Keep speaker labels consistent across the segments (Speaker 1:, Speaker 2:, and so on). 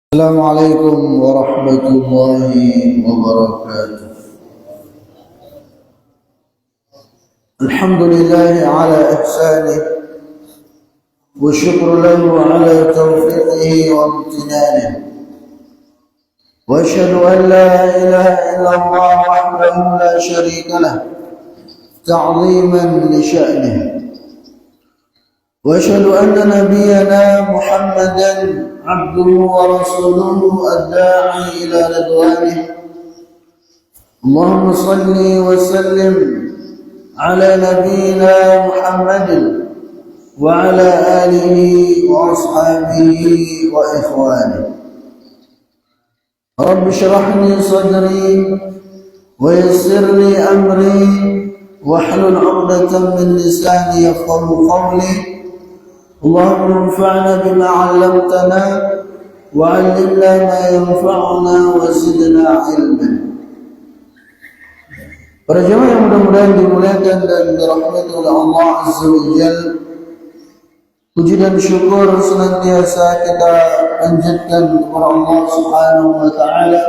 Speaker 1: السلام عليكم ورحمة الله وبركاته. الحمد لله على إحسانه والشكر له على توفيقه وامتنانه، وأشهد أن لا إله إلا الله وحده لا شريك له تعظيما لشأنه، وأشهد أن نبينا محمدا عبده ورسوله الداعي إلى رضوانه. اللهم صل وسلم على نبينا محمد وعلى آله وأصحابه وإخوانه. رب اشرح لي صدري ويسر لي أمري واحلل عقدة من لساني يفقهوا قولي. اللهم انفعنا بما علمتنا وعلمنا ما ينفعنا وزدنا علما. Para jemaah yang mudah-mudahan dimuliakan dan dirahmati oleh Allah Azza wa Jalla, puji dan syukur senantiasa kita panjatkan kepada Allah Subhanahu wa taala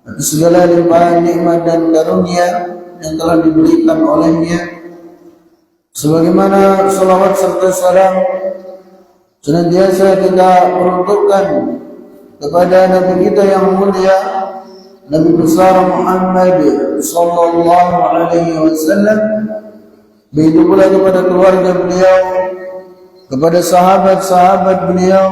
Speaker 1: atas segala limpahan nikmat dan karunia yang telah diberikan olehnya. Sebagaimana salawat serta salam senantiasa kita peruntukkan kepada Nabi kita yang mulia, Nabi besar Muhammad sallallahu alaihi wasallam, begitu pula kepada keluarga beliau, kepada sahabat-sahabat beliau,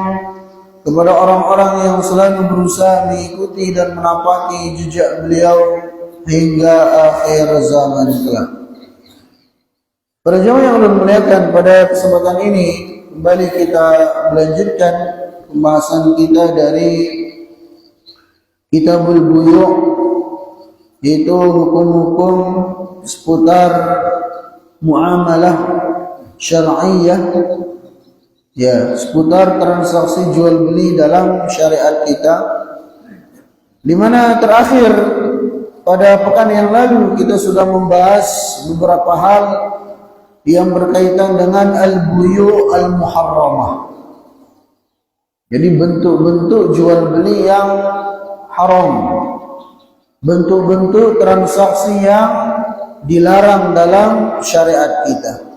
Speaker 1: kepada orang-orang yang selalu berusaha mengikuti dan menapaki jejak beliau hingga akhir zaman kelak. Para jemaah yang dimuliakan, pada kesempatan ini kembali kita melanjutkan pembahasan kita dari Kitabul Buyu', yaitu hukum-hukum seputar muamalah syar'iyyah, ya, seputar transaksi jual beli dalam syariat kita, di mana terakhir pada pekan yang lalu kita sudah membahas beberapa hal yang berkaitan dengan al-buyu' al-muharramah. Jadi bentuk-bentuk jual beli yang haram, bentuk-bentuk transaksi yang dilarang dalam syariat kita,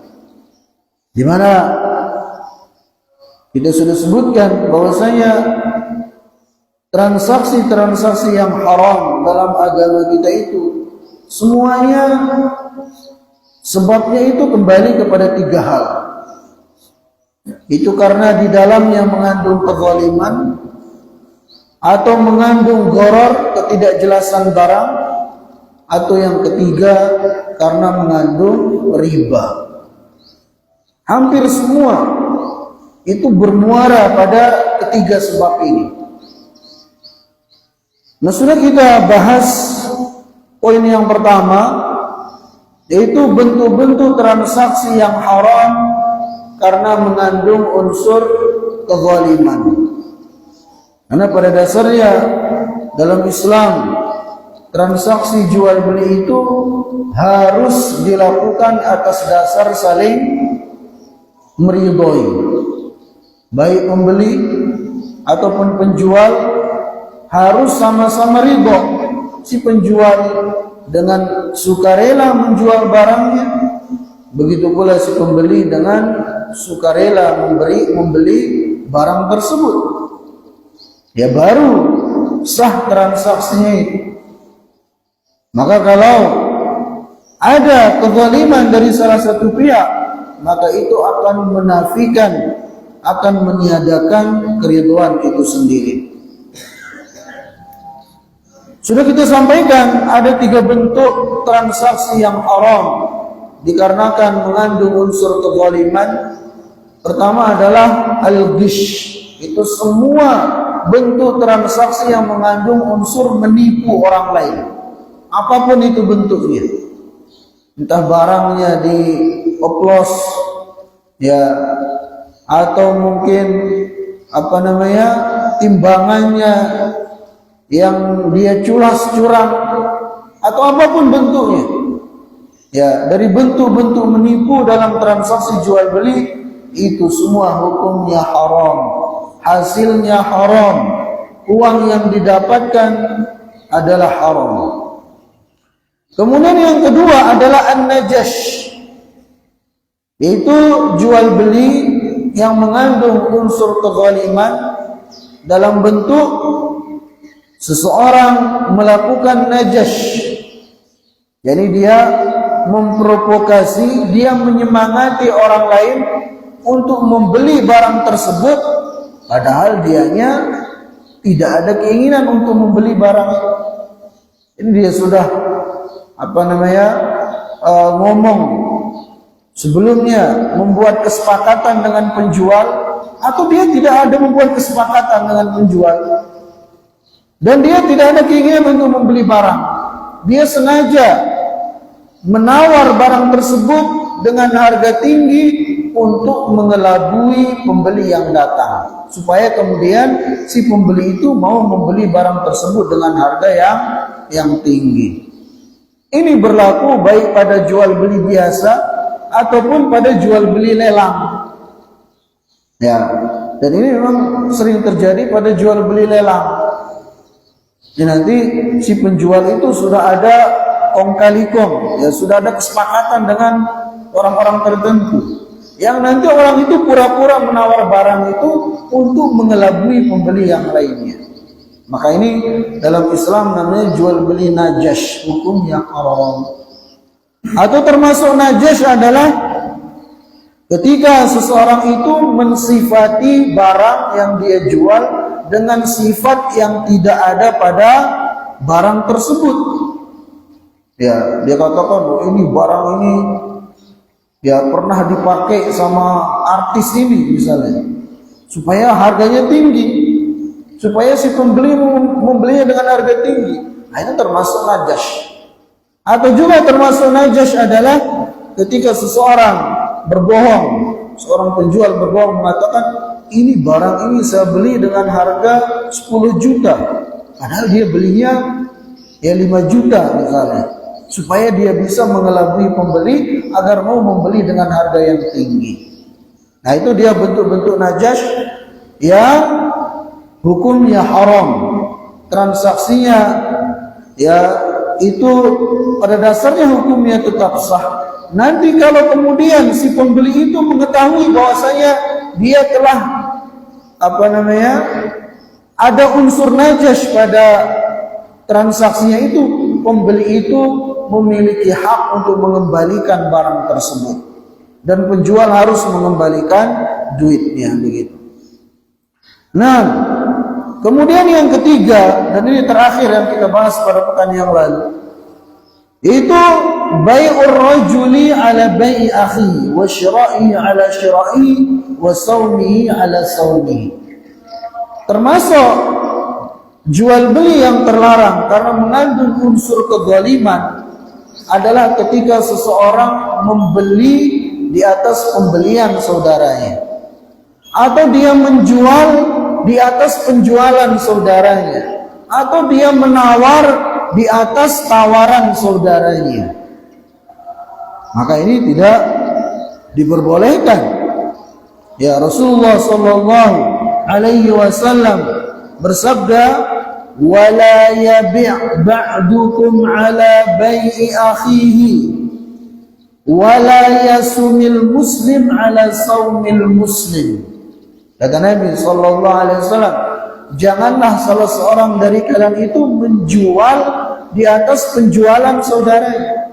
Speaker 1: di mana kita sudah sebutkan bahwasanya transaksi-transaksi yang haram dalam agama kita itu semuanya sebabnya itu kembali kepada tiga hal. Itu karena di dalamnya mengandung kezaliman, atau mengandung gharar, ketidakjelasan barang, atau yang ketiga karena mengandung riba. Hampir semua itu bermuara pada ketiga sebab ini. Nah, sudah kita bahas poin yang pertama, yaitu bentuk-bentuk transaksi yang haram karena mengandung unsur kezaliman. Karena pada dasarnya dalam Islam transaksi jual beli itu harus dilakukan atas dasar saling meridhoi. Baik pembeli ataupun penjual harus sama-sama ridho. Si penjual dengan sukarela menjual barangnya, begitu pula si pembeli dengan sukarela membeli barang tersebut. Ya, baru sah transaksinya itu. Maka kalau ada kezaliman dari salah satu pihak, maka itu akan menafikan, akan meniadakan keridhaan itu sendiri. Sudah kita sampaikan ada tiga bentuk transaksi yang haram dikarenakan mengandung unsur kezaliman. Pertama adalah al-ghish. Itu semua bentuk transaksi yang mengandung unsur menipu orang lain, apapun itu bentuknya. Entah barangnya dioplos, ya, atau mungkin timbangannya yang dia culas curang, atau apapun bentuknya. Ya, dari bentuk-bentuk menipu dalam transaksi jual beli itu semua hukumnya haram, hasilnya haram, uang yang didapatkan adalah haram. Kemudian yang kedua adalah an-najash, yaitu jual beli yang mengandung unsur kezaliman dalam bentuk seseorang melakukan najash. Jadi dia memprovokasi, dia menyemangati orang lain untuk membeli barang tersebut, padahal dianya tidak ada keinginan untuk membeli barang. Ini dia sudah ngomong sebelumnya, membuat kesepakatan dengan penjual, atau dia tidak ada membuat kesepakatan dengan penjual dan dia tidak ada keinginan untuk membeli barang. Dia sengaja menawar barang tersebut dengan harga tinggi untuk mengelabui pembeli yang datang, supaya kemudian si pembeli itu mau membeli barang tersebut dengan harga yang tinggi. Ini berlaku baik pada jual beli biasa ataupun pada jual beli lelang. Ya, dan ini memang sering terjadi pada jual beli lelang. Jadi nanti si penjual itu sudah ada kong kali kong, ya sudah ada kesepakatan dengan orang-orang tertentu, yang nanti orang itu pura-pura menawar barang itu untuk mengelabui pembeli yang lainnya. Maka ini dalam Islam namanya jual beli najash, hukum yang haram. Atau termasuk najash adalah ketika seseorang itu mensifati barang yang dia jual dengan sifat yang tidak ada pada barang tersebut. Ya, dia katakan, oh, ini barang ini ya pernah dipakai sama artis ini misalnya, supaya harganya tinggi, supaya si pembeli membelinya dengan harga tinggi. Nah, ini termasuk najash. Atau juga termasuk najash adalah ketika seseorang berbohong, seorang penjual berbohong mengatakan, ini barang ini saya beli dengan harga 10 juta, padahal dia belinya ya 5 juta misalnya, supaya dia bisa mengelabui pembeli agar mau membeli dengan harga yang tinggi. Nah, itu dia bentuk-bentuk najash yang hukumnya haram, transaksinya ya itu pada dasarnya hukumnya tetap sah. Nanti kalau kemudian si pembeli itu mengetahui bahwasanya dia telah ada unsur najash pada transaksinya itu, pembeli itu memiliki hak untuk mengembalikan barang tersebut dan penjual harus mengembalikan duitnya, begitu. Nah, kemudian yang ketiga, dan ini terakhir yang kita bahas pada pekan yang lalu, itu bai'ur rajuli ala bai'i akhi wa syira'i ala syira'i wa sawmihi ala sawmihi. Termasuk jual beli yang terlarang karena mengandung unsur kezaliman adalah ketika seseorang membeli di atas pembelian saudaranya, atau dia menjual di atas penjualan saudaranya, atau dia menawar di atas tawaran saudaranya. Maka ini tidak diperbolehkan. Ya, Rasulullah sallallahu alaihi wasallam bersabda, "Wala yabi' ba'dukum ala bai'i akhihi, wala yasumil muslim ala saumil muslim." Kata Nabi sallallahu alaihi wasallam, janganlah salah seorang dari kalian itu menjual di atas penjualan saudaranya,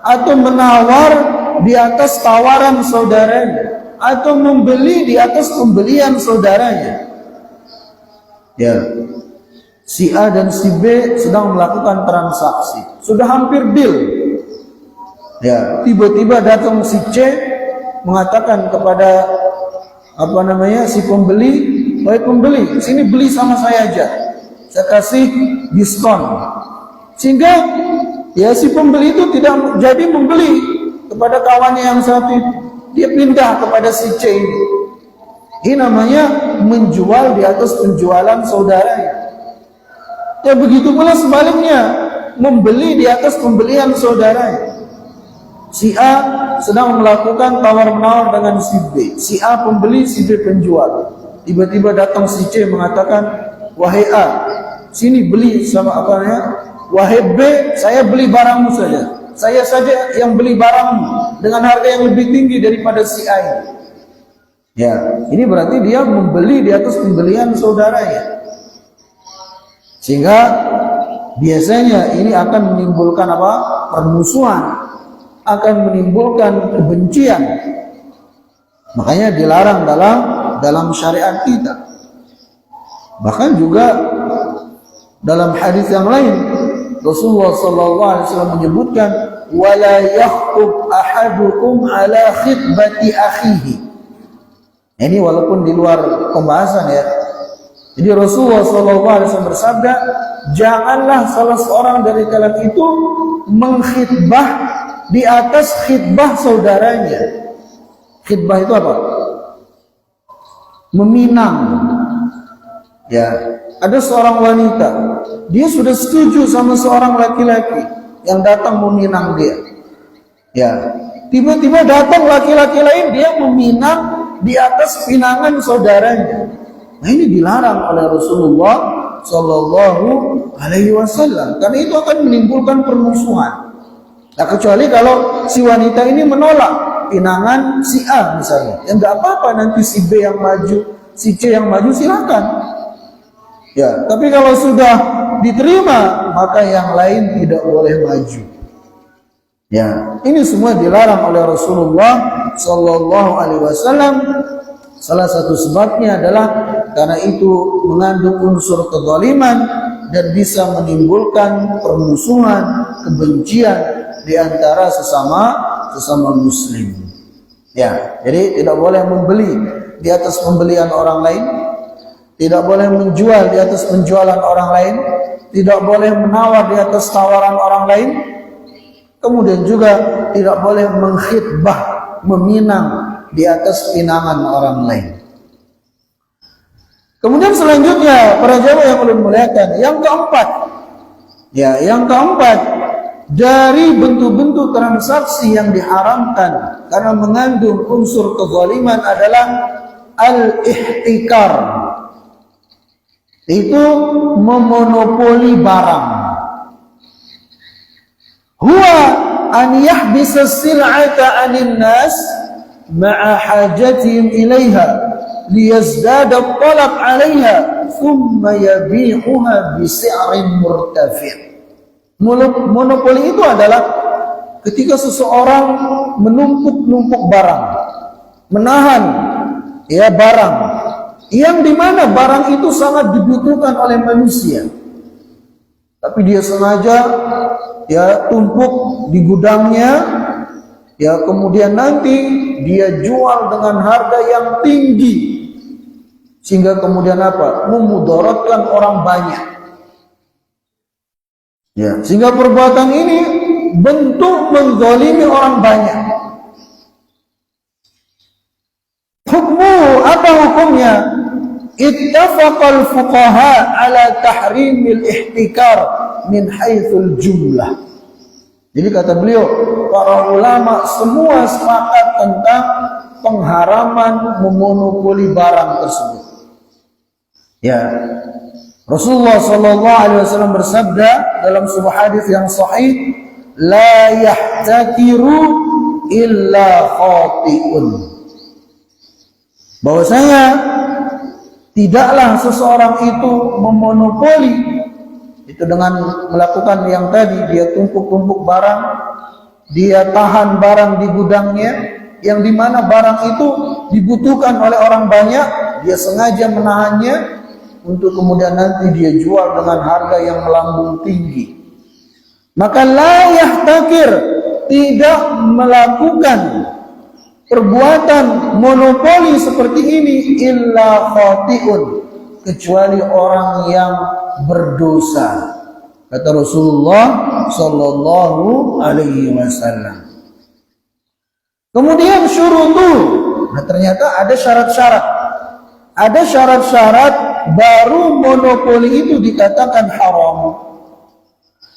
Speaker 1: atau menawar di atas tawaran saudaranya, atau membeli di atas pembelian saudaranya. Ya, si A dan si B sedang melakukan transaksi, sudah hampir deal. Ya, tiba-tiba datang si C mengatakan kepada si pembeli, baik pembeli, sini beli sama saya aja, saya kasih diskon. Sehingga ya si pembeli itu tidak jadi membeli kepada kawannya yang satu itu, dia pindah kepada si C ini. Ini namanya menjual di atas penjualan saudaranya. Ya, begitu pula sebaliknya, membeli di atas pembelian saudaranya. Si A sedang melakukan tawar-menawar dengan si B. Si A pembeli, si B penjual. Tiba-tiba datang si C mengatakan, wahai A, sini beli sama apa namanya? Wahai B, saya beli barangmu saja. Saya saja yang beli barangmu dengan harga yang lebih tinggi daripada si A ini. Ya, ini berarti dia membeli di atas pembelian saudaranya. Sehingga biasanya ini akan menimbulkan apa? Permusuhan, akan menimbulkan kebencian. Makanya dilarang dalam syariat kita. Bahkan juga dalam hadis yang lain Rasulullah SAW menyebutkan wala yakhthub ahadukum ala khitbati akhihi. Ini walaupun di luar pembahasan ya. Jadi Rasulullah SAW bersabda, janganlah salah seorang dari kalian itu mengkhitbah di atas khitbah saudaranya. Khitbah itu apa? Meminang. Ya, ada seorang wanita, dia sudah setuju sama seorang laki-laki yang datang meminang dia. Ya, tiba-tiba datang laki-laki lain, dia meminang di atas pinangan saudaranya. Nah, ini dilarang oleh Rasulullah Sallallahu Alaihi Wasallam karena itu akan menimbulkan permusuhan. Nah, kecuali kalau si wanita ini menolak pinangan si A misalnya, ya nggak apa-apa, nanti si B yang maju, si C yang maju, silakan. Ya, tapi kalau sudah diterima, maka yang lain tidak boleh maju. Ya, ini semua dilarang oleh Rasulullah Sallallahu Alaihi Wasallam. Salah satu sebabnya adalah karena itu mengandung unsur kezaliman dan bisa menimbulkan permusuhan, kebencian di antara sesama Muslim. Ya, jadi tidak boleh membeli di atas pembelian orang lain. Tidak boleh menjual di atas penjualan orang lain, tidak boleh menawar di atas tawaran orang lain, kemudian juga tidak boleh mengkhitbah, meminang di atas pinangan orang lain. Kemudian selanjutnya para jamaah yang ulun muliakan, yang keempat dari bentuk-bentuk transaksi yang diharamkan karena mengandung unsur kezaliman adalah al-ihtikar. Itu memonopoli barang. Huwa an yahbisa sil'ata 'anil nas ma'a hajatihim ilaiha liyazdada at-talab 'alayha thumma yabi'uha bi si'rin murtafi'. Monopoli itu adalah ketika seseorang menumpuk-numpuk barang, menahan ya barang yang dimana barang itu sangat dibutuhkan oleh manusia, tapi dia sengaja ya tumpuk di gudangnya, ya kemudian nanti dia jual dengan harga yang tinggi, sehingga kemudian apa? Memudaratkan orang banyak. Ya, sehingga perbuatan ini bentuk menzalimi orang banyak. Apa hukumnya? Ittafaqal fuqaha ala tahrimil ihtikar min haitsul jumlah. Jadi kata beliau, para ulama semua sepakat tentang pengharaman memonopoli barang tersebut. Ya, Rasulullah sallallahu alaihi wasallam bersabda dalam sebuah hadis yang sahih, la yahtakiru illa khati'un. Bahwasanya tidaklah seseorang itu memonopoli itu dengan melakukan yang tadi, dia tumpuk-tumpuk barang, dia tahan barang di gudangnya, yang dimana barang itu dibutuhkan oleh orang banyak, dia sengaja menahannya untuk kemudian nanti dia jual dengan harga yang melambung tinggi. Maka la yahtakir, tidak melakukan perbuatan monopoli seperti ini illa khati'un, kecuali orang yang berdosa, kata Rasulullah sallallahu alaihi wasallam. Kemudian syurutu, nah ternyata ada syarat-syarat. Ada syarat-syarat baru monopoli itu dikatakan haram.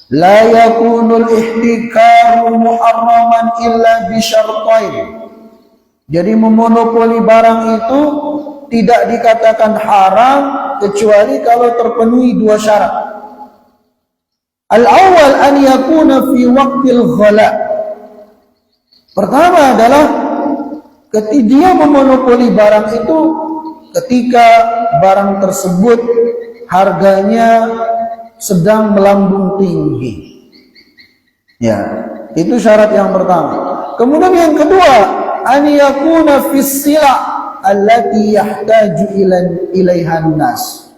Speaker 1: La yakunul ihtikaru muharraman illa bi syartain. Jadi memonopoli barang itu tidak dikatakan haram kecuali kalau terpenuhi dua syarat. Al-awwal an yakuna fi waqtil ghala. Pertama adalah ketika dia memonopoli barang itu ketika barang tersebut harganya sedang melambung tinggi. Ya, itu syarat yang pertama. Kemudian yang kedua, an yakuna fis sila' allati yahtaju ilaiha nas.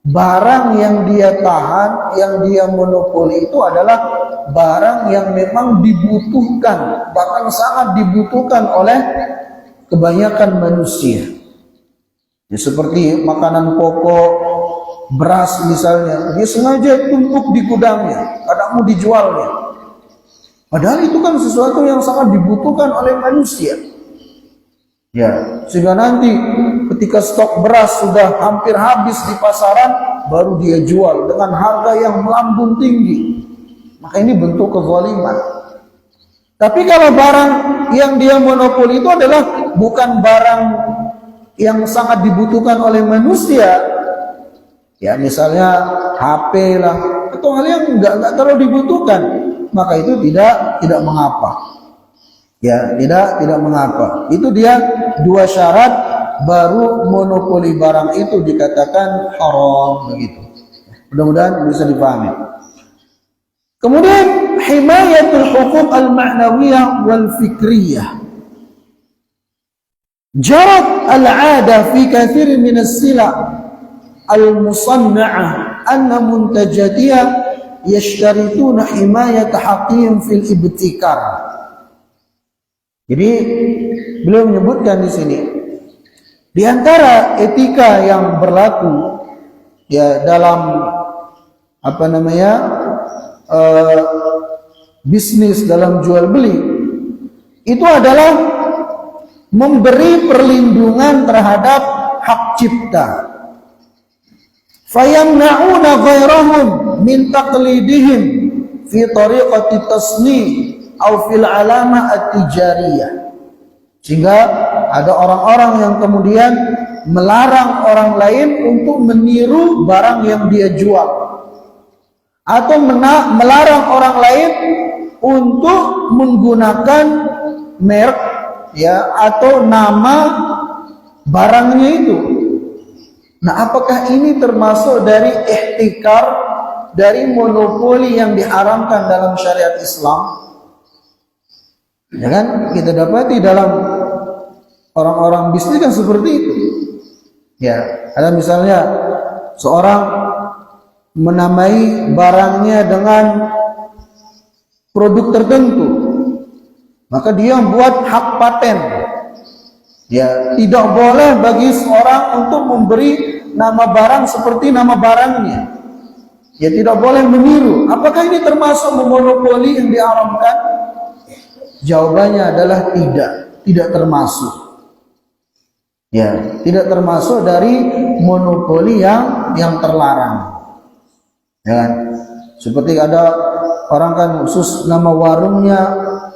Speaker 1: Barang yang dia tahan, yang dia monopoli itu adalah barang yang memang dibutuhkan, bahkan sangat dibutuhkan oleh kebanyakan manusia. Ya, seperti makanan pokok, beras misalnya, dia sengaja tumpuk di gudangnya, kadang mau dijualnya. Padahal itu kan sesuatu yang sangat dibutuhkan oleh manusia. Ya, sehingga nanti ketika stok beras sudah hampir habis di pasaran, baru dia jual dengan harga yang melambung tinggi. Maka ini bentuk kezaliman. Tapi kalau barang yang dia monopoli itu adalah bukan barang yang sangat dibutuhkan oleh manusia, ya misalnya HP lah, atau hal yang nggak terlalu dibutuhkan, maka itu tidak mengapa. Ya, tidak mengapa. Itu dia dua syarat baru monopoli barang itu dikatakan haram begitu. Mudah-mudahan bisa dipahami. Kemudian himayatul huquq al-ma'nawiyah wal fikriyah. Jarat al-'ada fi kathir min as-sila' al-musanna'ah anna muntajatiha yashtarituna himayat haqqihim fil ibtikar. Jadi beliau menyebutkan di sini di antara etika yang berlaku ya dalam bisnis, dalam jual beli, itu adalah memberi perlindungan terhadap hak cipta. Fayamna'una ghairahum min taqlidihim fi tariqati tasni' atau fil alama at-tijariyah. Sehingga ada orang-orang yang kemudian melarang orang lain untuk meniru barang yang dia jual, atau melarang orang lain untuk menggunakan merek ya atau nama barangnya itu. Nah, apakah ini termasuk dari ihtikar, dari monopoli yang diharamkan dalam syariat Islam? Ya kan, kita dapati dalam orang-orang bisnis kan seperti itu. Ya, ada misalnya seorang menamai barangnya dengan produk tertentu, maka dia membuat hak paten. Ya, tidak boleh bagi seorang untuk memberi nama barang seperti nama barangnya. Ya, tidak boleh meniru. Apakah ini termasuk memonopoli yang diharamkan? Jawabannya adalah tidak termasuk. Ya, tidak termasuk dari monopoli yang terlarang. Ya kan? Seperti ada orang kan khusus nama warungnya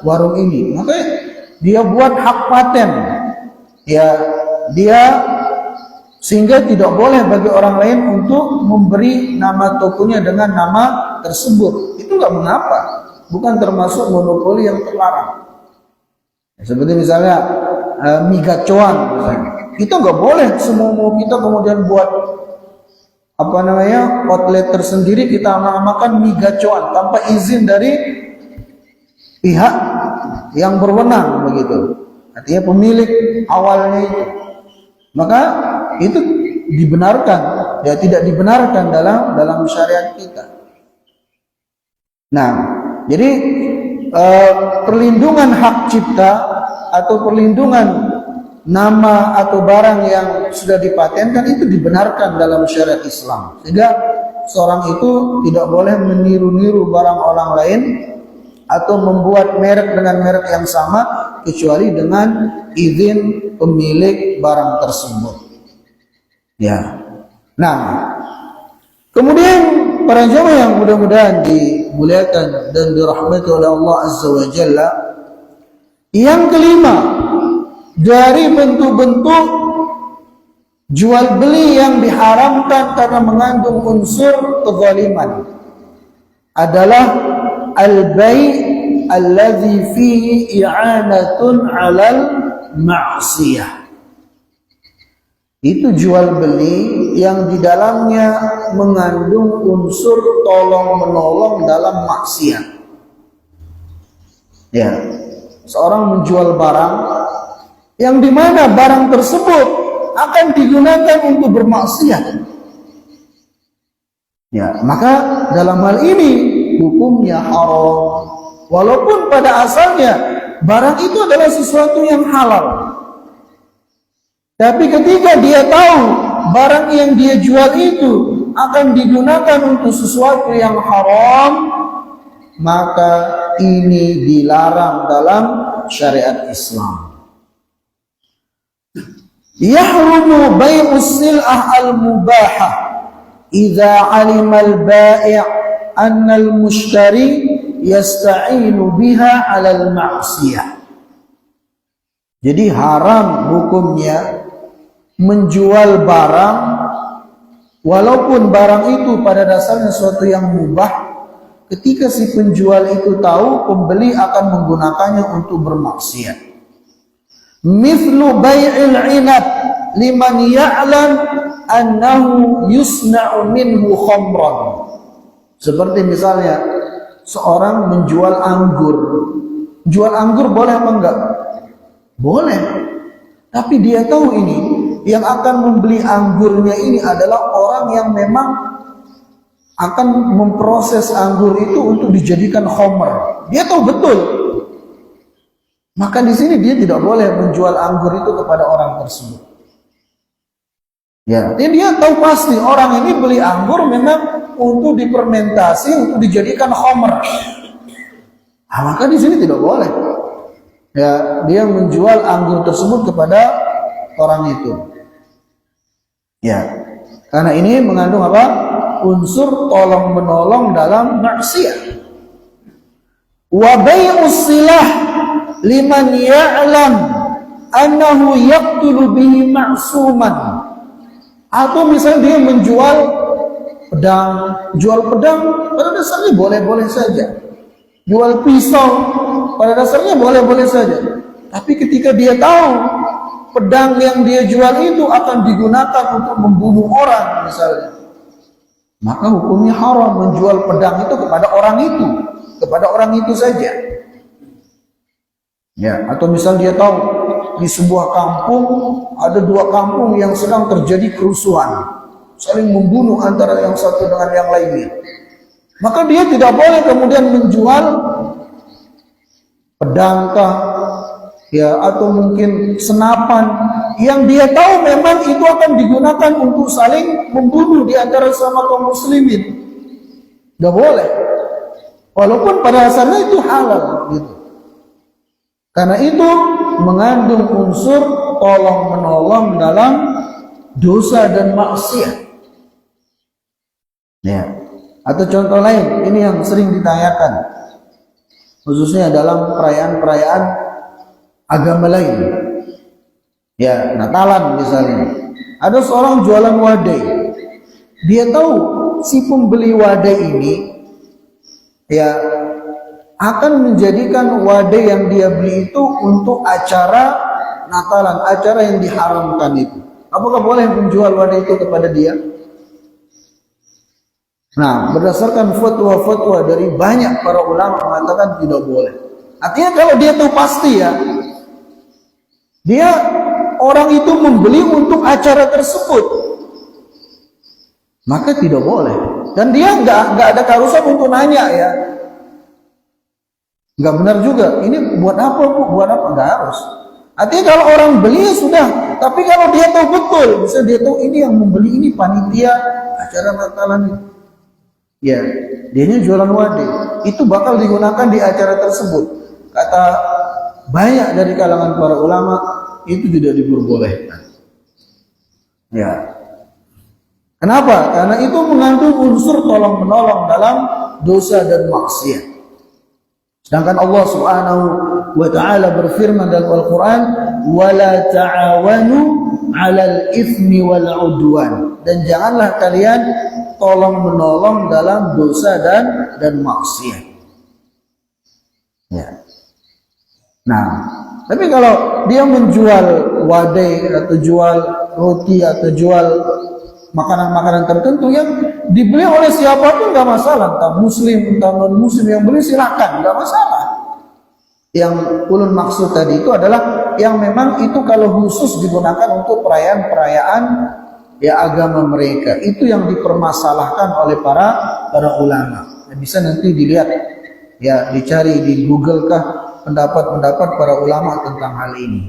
Speaker 1: warung ini, maka dia buat hak paten. Ya, dia sehingga tidak boleh bagi orang lain untuk memberi nama tokonya dengan nama tersebut. Itu nggak mengapa. Bukan termasuk monopoli yang terlarang. Seperti misalnya mie gacoan, kita nggak boleh semua kita kemudian buat outlet tersendiri, kita namakan mie gacoan tanpa izin dari pihak yang berwenang begitu. Artinya pemilik awalnya itu, maka itu dibenarkan, ya tidak dibenarkan dalam syariat kita. Nah, jadi perlindungan hak cipta atau perlindungan nama atau barang yang sudah dipatenkan itu dibenarkan dalam syariat Islam. Sehingga seorang itu tidak boleh meniru-niru barang orang lain atau membuat merek dengan merek yang sama kecuali dengan izin pemilik barang tersebut. Ya. Nah, kemudian para jamaah yang mudah-mudahan dimuliakan dan dirahmati oleh Allah Azza wa Jalla, yang kelima dari bentuk-bentuk Jual beli yang diharamkan karena mengandung unsur kezaliman adalah al-bai' alladhi fihi i'anatun 'alal ma'siyah. Itu jual beli yang di dalamnya mengandung unsur tolong menolong dalam maksiat. Ya, seorang menjual barang yang dimana barang tersebut akan digunakan untuk bermaksiat. Ya, maka dalam hal ini hukumnya haram. Walaupun pada asalnya barang itu adalah sesuatu yang halal. Tapi ketika dia tahu barang yang dia jual itu akan digunakan untuk sesuatu yang haram, maka ini dilarang dalam syariat Islam. Yahrumu bai'us sil'ah al-mubahah idza 'alima al-bai' anna al-mushtari yasta'inu biha 'ala al-ma'siyah. Jadi haram hukumnya menjual barang walaupun barang itu pada dasarnya sesuatu yang mubah, ketika si penjual itu tahu pembeli akan menggunakannya untuk bermaksiat. Mithlu bai'il 'inab liman ya'lam annahu yusna'u minhu khamran. Seperti misalnya seorang menjual anggur. Jual anggur boleh apa enggak? Boleh. Tapi dia tahu ini yang akan membeli anggurnya ini adalah orang yang memang akan memproses anggur itu untuk dijadikan khamr. Dia tahu betul. Maka di sini dia tidak boleh menjual anggur itu kepada orang tersebut. Ya, dia tahu pasti orang ini beli anggur memang untuk difermentasi, untuk dijadikan khamr. Nah, maka di sini tidak boleh. Ya, dia menjual anggur tersebut kepada orang itu. Ya, karena ini mengandung apa? Unsur tolong menolong dalam maksiat. Wa bai'us silah liman ya'lam annahu yaqtulu bihi ma'suman. Atau misalnya dia menjual pedang, jual pedang pada dasarnya boleh-boleh saja. Jual pisau pada dasarnya boleh-boleh saja. Tapi ketika dia tahu pedang yang dia jual itu akan digunakan untuk membunuh orang misalnya, maka hukumnya haram menjual pedang itu kepada orang itu saja. Ya, atau misal dia tahu di sebuah kampung ada dua kampung yang sedang terjadi kerusuhan, saling membunuh antara yang satu dengan yang lainnya. Maka dia tidak boleh kemudian menjual pedangkah, ya, atau mungkin senapan yang dia tahu memang itu akan digunakan untuk saling membunuh di antara sama kaum muslimin. Tidak boleh. Walaupun pada dasarnya itu halal gitu. Karena itu mengandung unsur tolong menolong dalam dosa dan maksiat. Ya. Atau contoh lain, ini yang sering ditanyakan, khususnya dalam perayaan-perayaan agama lain. Ya, Natalan misalnya. Ada seorang jualan wadai. Dia tahu si pembeli wadai ini ya akan menjadikan wadai yang dia beli itu untuk acara Natalan, acara yang diharamkan itu. Apakah boleh menjual wadai itu kepada dia? Nah, berdasarkan fatwa-fatwa dari banyak para ulama mengatakan tidak boleh. Artinya kalau dia tahu pasti ya, dia orang itu membeli untuk acara tersebut, maka tidak boleh. Dan dia nggak ada keharusan untuk nanya ya. Nggak benar juga. Ini buat apa bu? Buat apa? Nggak harus. Artinya kalau orang beli ya sudah. Tapi kalau dia tahu betul, misalnya dia tahu ini yang membeli ini panitia acara Natalan ini. Ya, dianya jualan wadai. Itu bakal digunakan di acara tersebut. Kata banyak dari kalangan para ulama, itu tidak diperbolehkan. Ya. Kenapa? Karena itu mengandung unsur tolong menolong dalam dosa dan maksiat. Sedangkan Allah Subhanahu wa taala berfirman dalam Al-Qur'an, "Wala ta'awanu 'alal itsmi wal 'udwan, dan janganlah kalian tolong menolong dalam dosa dan maksiat. Ya. Nah, tapi kalau dia menjual wadai atau jual roti atau jual makanan-makanan tertentu yang dibeli oleh siapapun nggak masalah, entah muslim entah non muslim, yang beli silakan, nggak masalah. Yang ulun maksud tadi itu adalah yang memang itu kalau khusus digunakan untuk perayaan-perayaan ya agama mereka, itu yang dipermasalahkan oleh para ulama. Bisa nanti dilihat ya, dicari di Google kah pendapat-pendapat para ulama tentang hal ini.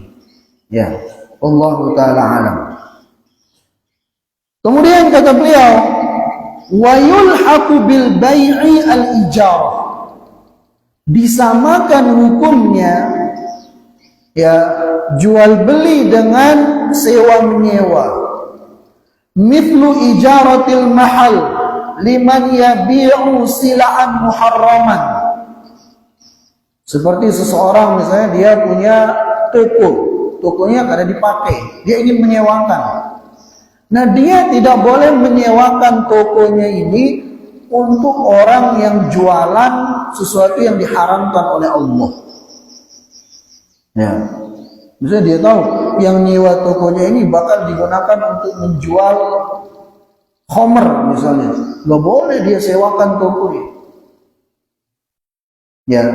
Speaker 1: Ya, Allahu taala alam. Kemudian kata beliau, wa yulhaqu bil bai'i al ijarah, disamakan hukumnya ya jual beli dengan sewa menyewa. Mithlu ijaratil mahal liman yabi'u sila'an muharraman, seperti seseorang misalnya dia punya tokonya kada dipakai, dia ingin menyewakan. Nah, dia tidak boleh menyewakan tokonya ini untuk orang yang jualan sesuatu yang diharamkan oleh Allah. Ya, misalnya dia tahu yang nyewa tokonya ini bakal digunakan untuk menjual khamr misalnya, nggak boleh dia sewakan tokonya. Ya.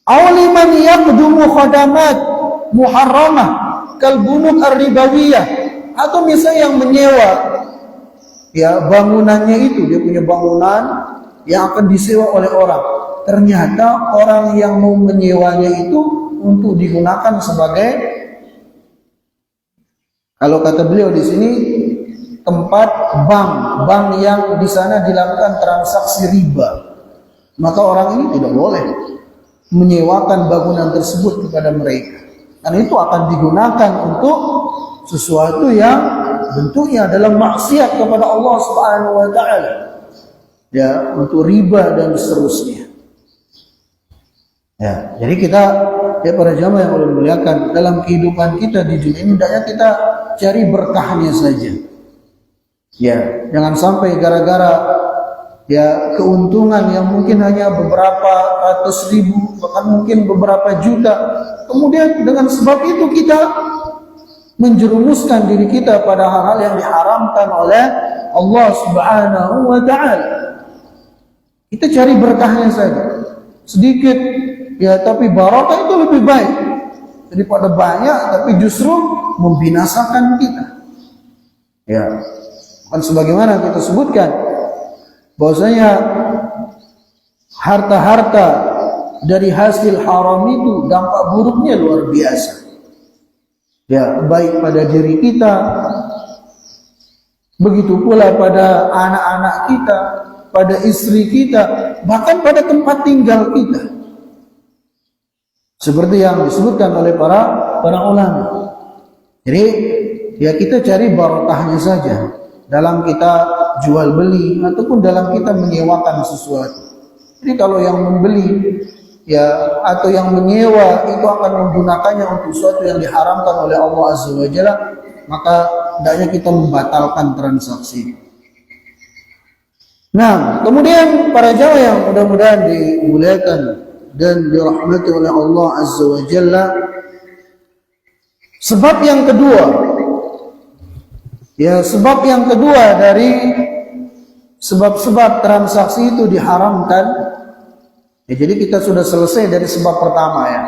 Speaker 1: Awliman yaqdumu khadamat muharramah kal bunuk ar-ribawiyah, atau misalnya yang menyewa ya bangunannya itu, dia punya bangunan yang akan disewa oleh orang, ternyata orang yang mau menyewanya itu untuk digunakan sebagai, kalau kata beliau di sini, tempat bank yang di sana dilakukan transaksi riba, maka orang ini tidak boleh menyewakan bangunan tersebut kepada mereka, karena itu akan digunakan untuk sesuatu yang bentuknya adalah maksiat kepada Allah Subhanahu wa taala. Ya, untuk riba dan seterusnya. Ya, jadi kita ya para jamaah yang Allah muliakan, dalam kehidupan kita di dunia ini hendaknya kita cari berkahnya saja. Ya, jangan sampai gara-gara ya keuntungan yang mungkin hanya beberapa ratus ribu, bahkan mungkin beberapa juta, kemudian dengan sebab itu kita menjerumuskan diri kita pada hal-hal yang diharamkan oleh Allah Subhanahu wa taala. Kita cari berkahnya saja. Sedikit ya, tapi barokah itu lebih baik daripada banyak tapi justru membinasakan kita. Ya. Kan sebagaimana kita sebutkan bahwasanya harta-harta dari hasil haram itu dampak buruknya luar biasa. Ya, baik pada diri kita, begitu pula pada anak-anak kita, pada istri kita, bahkan pada tempat tinggal kita. Seperti yang disebutkan oleh para ulama. Jadi, ya kita cari barokahnya saja dalam kita jual beli ataupun dalam kita menyewakan sesuatu. Jadi kalau yang membeli ya atau yang menyewa itu akan menggunakannya untuk sesuatu yang diharamkan oleh Allah Azza wa Jalla, maka hendaknya kita membatalkan transaksi. Nah, kemudian para jamaah yang mudah-mudahan dimuliakan dan dirahmati oleh Allah Azza wa Jalla, sebab yang kedua dari sebab-sebab transaksi itu diharamkan. Ya, jadi kita sudah selesai dari sebab pertama ya.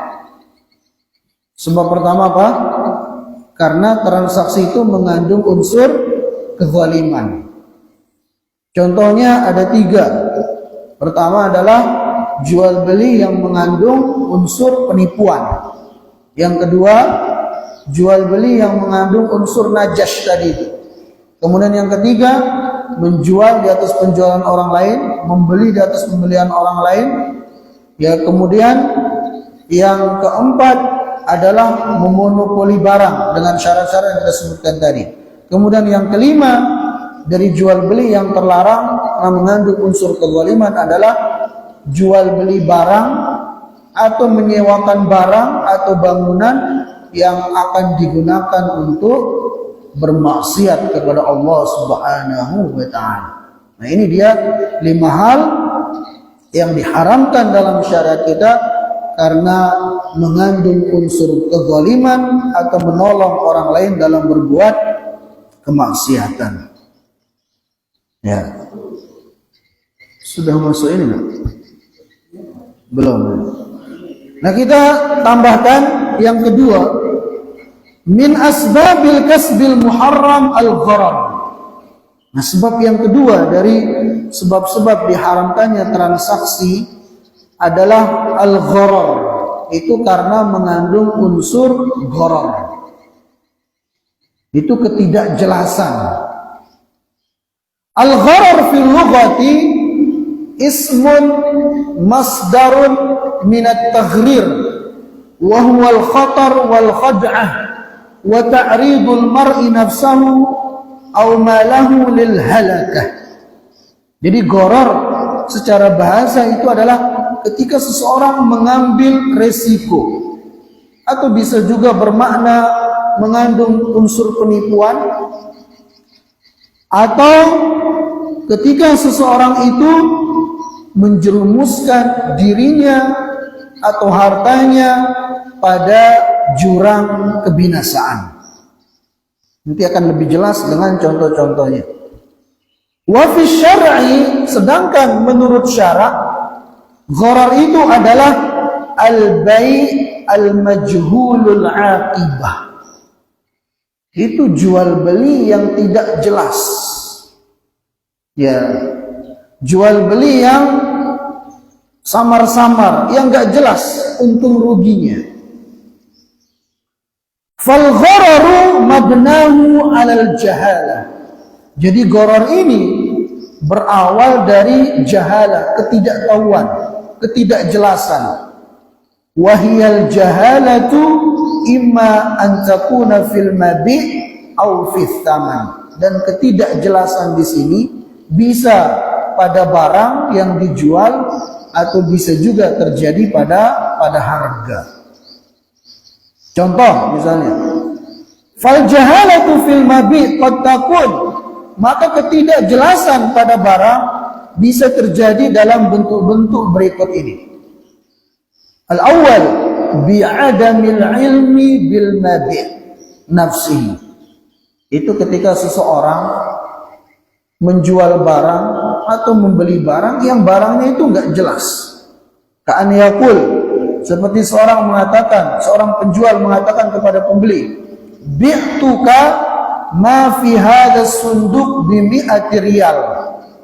Speaker 1: Sebab pertama apa? Karena transaksi itu mengandung unsur kezaliman. Contohnya ada 3. Pertama adalah jual beli yang mengandung unsur penipuan. Yang kedua, jual beli yang mengandung unsur najas tadi itu. Kemudian yang ketiga, menjual di atas penjualan orang lain, membeli di atas pembelian orang lain. Ya, kemudian yang keempat adalah memonopoli barang dengan syarat-syarat yang kita sebutkan tadi. Kemudian yang kelima dari jual beli yang terlarang yang mengandung unsur kezaliman adalah jual beli barang atau menyewakan barang atau bangunan yang akan digunakan untuk bermaksiat kepada Allah Subhanahu wa ta'ala. Nah, ini dia 5 hal yang diharamkan dalam syariat kita karena mengandung unsur kezaliman atau menolong orang lain dalam berbuat kemaksiatan. Ya. Sudah masuk ini enggak? Belum. Nah, kita tambahkan yang kedua, min asbabil kasbil muharram al-gharar. Nah, sebab yang kedua dari sebab-sebab diharamkannya transaksi adalah al-gharar. Itu karena mengandung unsur gharar. Itu ketidakjelasan. Al-gharar fil lughati ismun masdarun min at-taghrir wa huwa al-khatar wal khad'ah wa ta'ridul mar'i nafsahu aw malahu lil halakah. Jadi gharar secara bahasa itu adalah ketika seseorang mengambil resiko, atau bisa juga bermakna mengandung unsur penipuan, atau ketika seseorang itu menjerumuskan dirinya atau hartanya pada jurang kebinasaan. Nanti akan lebih jelas dengan contoh-contohnya. Wa fi syar'i, sedangkan menurut syarak gharar itu adalah al-bai' al-majhulul aqibah. Itu jual beli yang tidak jelas. Ya, jual beli yang samar-samar, yang enggak jelas untung ruginya. Fal ghararu mabnahu 'alal jahalah. Jadi gharar ini berawal dari jahalah, ketidaktahuan, ketidakjelasan. Wahiyal jahalatu imma an takuna fil mabi' aw fis tsaman. Dan ketidakjelasan di sini bisa pada barang yang dijual atau bisa juga terjadi pada harga. Contoh misalnya, fal jahalatu fil mabi' qad takun, maka ketidakjelasan pada barang bisa terjadi dalam bentuk-bentuk berikut ini. Al-awwal bi'adamil ilmi bil mabi' nafsihi. Itu ketika seseorang menjual barang atau membeli barang yang barangnya itu enggak jelas. Ka'an yaqul, seperti seorang penjual mengatakan kepada pembeli, bi'tuka ma fi hadzal sunduq bi mi'ati riyal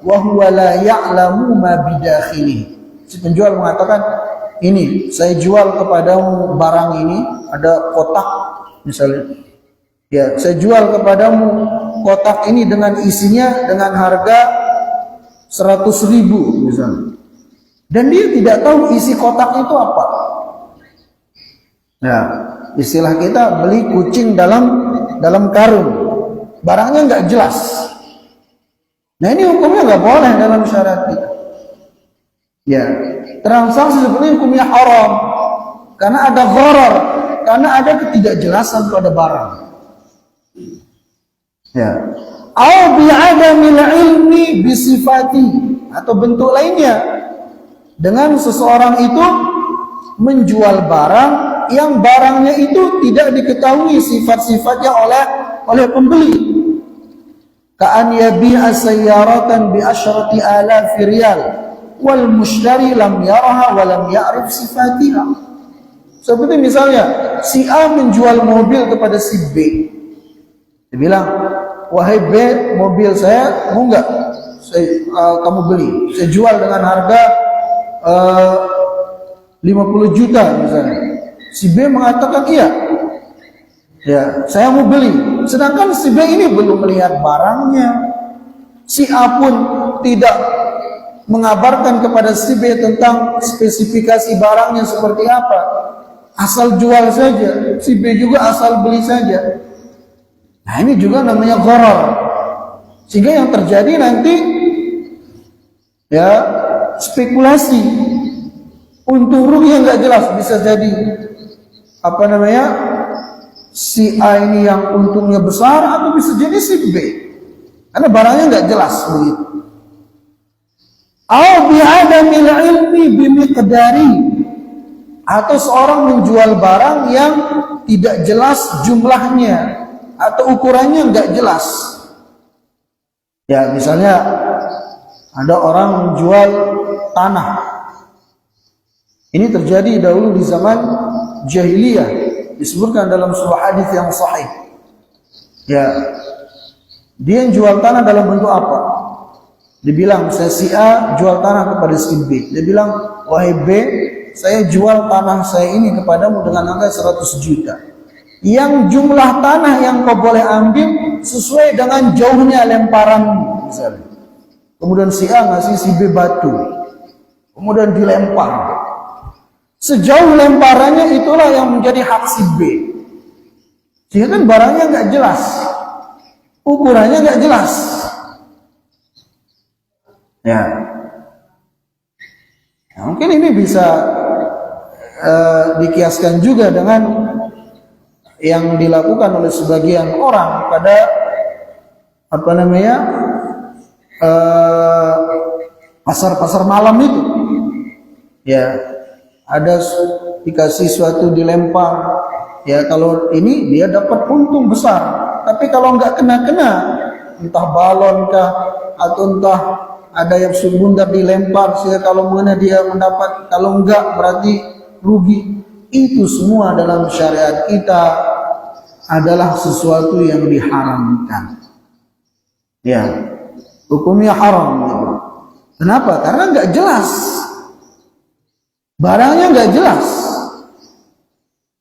Speaker 1: wa huwa la ya'lamu ma bidakhilihi. Si penjual mengatakan, ini saya jual kepadamu barang ini, ada kotak misalnya. Ya, saya jual kepadamu kotak ini dengan isinya dengan harga 100.000 misalnya. Dan dia tidak tahu isi kotak itu apa. Nah, istilah kita beli kucing dalam karung. Barangnya nggak jelas. Nah, ini hukumnya nggak boleh dalam syariat kita. Ya, transaksi seperti ini hukumnya haram karena ada gharar, karena ada ketidakjelasan pada barang. Ya, au bi'adamil ilmi bisifati, atau bentuk lainnya dengan seseorang itu menjual barang yang barangnya itu tidak diketahui sifat-sifatnya oleh pembeli. Ka'an yabi'a sayyaratan bi asyrati alafi riyal wal mushtari lam yaraha wa lam ya'rif sifatiha. Seperti misalnya si A menjual mobil kepada si B. Dia bilang, wahai B, mobil saya mau enggak kamu beli? Saya jual dengan harga 50 juta misalnya. Si B mengatakan iya. Ya, saya mau beli. Sedangkan si B ini belum melihat barangnya. Si A pun tidak mengabarkan kepada si B tentang spesifikasi barangnya seperti apa. Asal jual saja. Si B juga asal beli saja. Nah, ini juga namanya gharar. Sehingga yang terjadi nanti ya spekulasi, untung rugi yang nggak jelas, bisa jadi si A ini yang untungnya besar, atau bisa jadi si B, karena barangnya nggak jelas begitu. Au bi'adamil ilmi bimiqdari, atau seorang menjual barang yang tidak jelas jumlahnya atau ukurannya nggak jelas. Ya, misalnya ada orang menjual tanah. Ini terjadi dahulu di zaman jahiliyah, disebutkan dalam sebuah hadis yang sahih. Ya, dia jual tanah dalam bentuk apa? Dibilang, saya si A jual tanah kepada si B. Dia bilang, wahai B, saya jual tanah saya ini kepadamu dengan harga 100 juta. Yang jumlah tanah yang kau boleh ambil sesuai dengan jauhnya lemparanmu, misalnya. Kemudian si A ngasih si B batu, kemudian dilempar. Sejauh lemparannya itulah yang menjadi hak si B. Sehingga kan barangnya nggak jelas, ukurannya nggak jelas. Ya, nah, mungkin ini bisa dikiaskan juga dengan yang dilakukan oleh sebagian orang pada pasar-pasar malam itu. Ya, ada dikasih suatu dilempar, ya kalau ini dia dapat untung besar, tapi kalau nggak kena-kena, entah balon kah atau entah ada yang bundar dilempar, sehingga kalau mengenai dia mendapat, kalau enggak berarti rugi. Itu semua dalam syariat kita adalah sesuatu yang diharamkan. Ya, hukumnya haram. Kenapa? Karena nggak jelas, barangnya nggak jelas.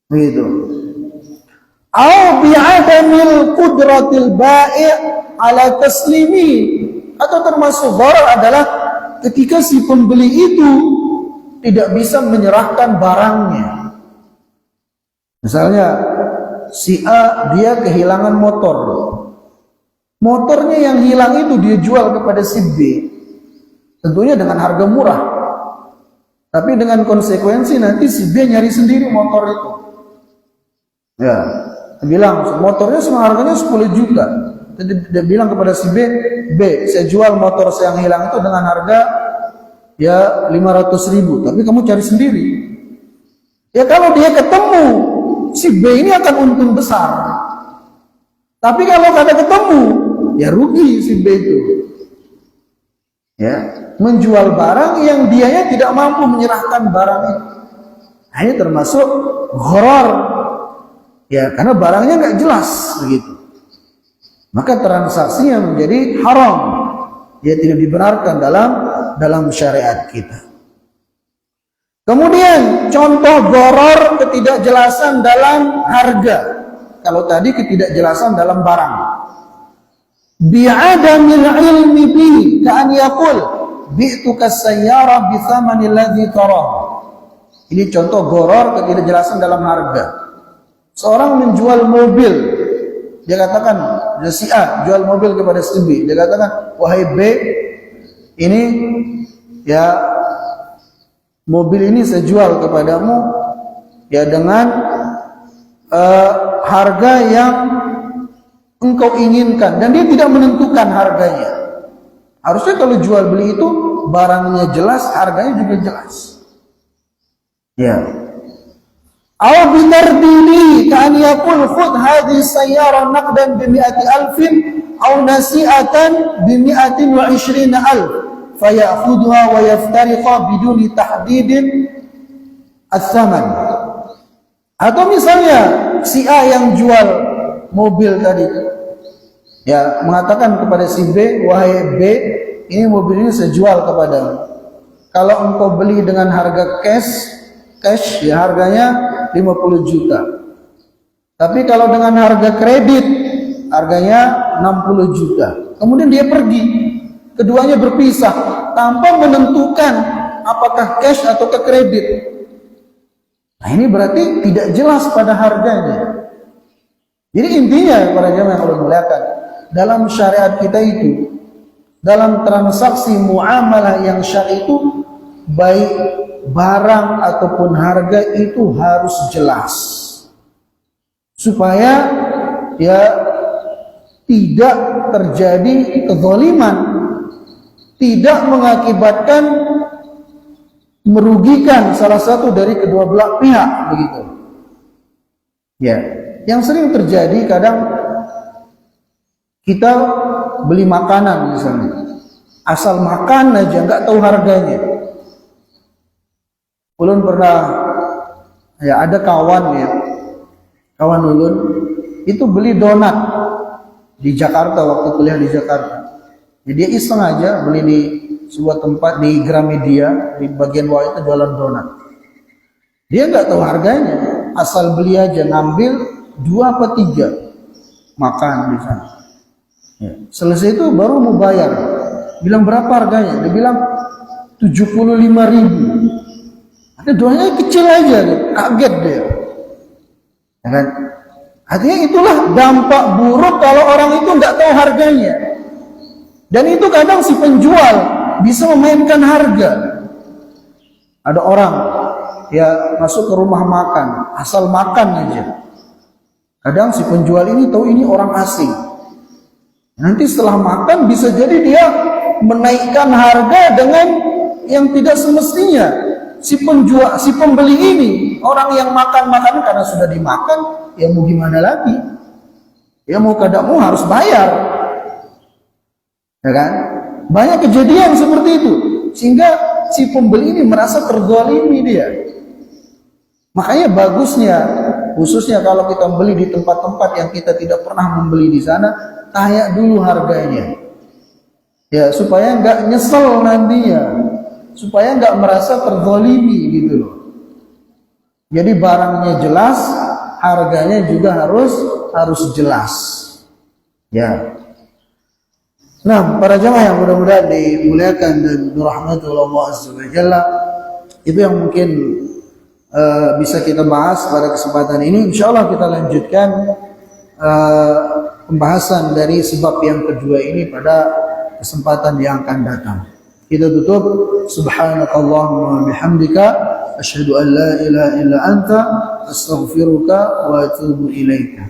Speaker 1: Begitu. Au bi'adamil qudratil bai' ala taslimi, atau termasuk gharar adalah ketika si pembeli itu tidak bisa menyerahkan barangnya. Misalnya si A dia kehilangan motor. Motornya yang hilang itu dia jual kepada si B. Tentunya dengan harga murah. Tapi dengan konsekuensi nanti si B nyari sendiri motor itu. Ya, dia bilang motornya semua harganya 10 juta. Dia bilang kepada si B, B, saya jual motor saya yang hilang itu dengan harga ya 500.000, tapi kamu cari sendiri. Ya kalau dia ketemu, si B ini akan untung besar. Tapi kalau kada ketemu, ya rugi si B itu. Ya, menjual barang yang dianya tidak mampu menyerahkan barang itu. Nah, ini termasuk gharar. Ya, karena barangnya nggak jelas begitu. Maka transaksinya menjadi haram. Dia tidak dibenarkan dalam syariat kita. Kemudian contoh gharar ketidakjelasan dalam harga. Kalau tadi ketidakjelasan dalam barang. Bi'adamil ilmi bi ka'an yaqul bi'tuka as-sayyara bi thamani alladhi tarah. Ini contoh gharar ketidakjelasan dalam harga. Seorang menjual mobil, dia katakan, si A jual mobil kepada si B, dia katakan, wahai B, ini ya mobil ini saya jual kepadamu ya dengan harga yang engkau inginkan, dan dia tidak menentukan harganya. Harusnya kalau jual beli itu barangnya jelas, harganya juga jelas. Ya. Aw binardini ka'an yaqul khudh hadhihi sayyara naqdan bi 100,000 aw nasi'atan bi 120,000 fayakhudha wa yaftariqa biduni tahdidin ats-tsaman. Atau misalnya si A yang jual mobil tadi ya mengatakan kepada si B, wahai B, ini mobil ini saya jual kepadamu. Kalau engkau beli dengan harga cash ya harganya 50 juta. Tapi kalau dengan harga kredit harganya 60 juta. Kemudian dia pergi. Keduanya berpisah tanpa menentukan apakah cash atau ke kredit. Nah, ini berarti tidak jelas pada harganya. Jadi intinya para jemaah yang Allah muliakan, dalam syariat kita itu, dalam transaksi muamalah yang syar'i itu, baik barang ataupun harga itu harus jelas. supaya ya tidak terjadi kezaliman, tidak mengakibatkan merugikan salah satu dari kedua belah pihak, begitu. Ya, yang sering terjadi kadang kita beli makanan misalnya, asal makan aja nggak tahu harganya. Ulun pernah ya ada kawan ulun itu beli donat di Jakarta waktu kuliah di Jakarta. Jadi dia iseng aja beli di sebuah tempat di Gramedia, di bagian bawah itu jualan donat. Dia nggak tahu harganya, asal beli aja, ngambil 2 apa 3 makan di sana. Ya. Selesai itu baru mau bayar, bilang berapa harganya? Dia bilang 75.000. Ada doanya kecil aja, kaget dia. Ya kan? Artinya itulah dampak buruk kalau orang itu nggak tahu harganya. Dan itu kadang si penjual bisa memainkan harga. Ada orang ya masuk ke rumah makan, asal makan aja. Kadang si penjual ini tahu ini orang asing. Nanti setelah makan bisa jadi dia menaikkan harga dengan yang tidak semestinya. Si pembeli ini, orang yang makan karena sudah dimakan, ya mau gimana lagi? Ya mau kada mau harus bayar. Ya kan? Banyak kejadian seperti itu, sehingga si pembeli ini merasa terzalimi dia. Makanya bagusnya, khususnya kalau kita beli di tempat-tempat yang kita tidak pernah membeli di sana, tanya dulu harganya. Ya, supaya nggak nyesel nantinya, supaya nggak merasa terzalimi gitu loh. Jadi barangnya jelas, harganya juga harus jelas. Ya. Nah, para jamaah yang mudah-mudahan dimuliakan dan dirahmati oleh Allah Azza wa Jalla, itu yang mungkin bisa kita bahas pada kesempatan ini. Insyaallah kita lanjutkan pembahasan dari sebab yang kedua ini pada kesempatan yang akan datang. Kita tutup, subhanakallahumma bihamdika asyhadu an la ilaha illa anta astaghfiruka wa atubu ilaika.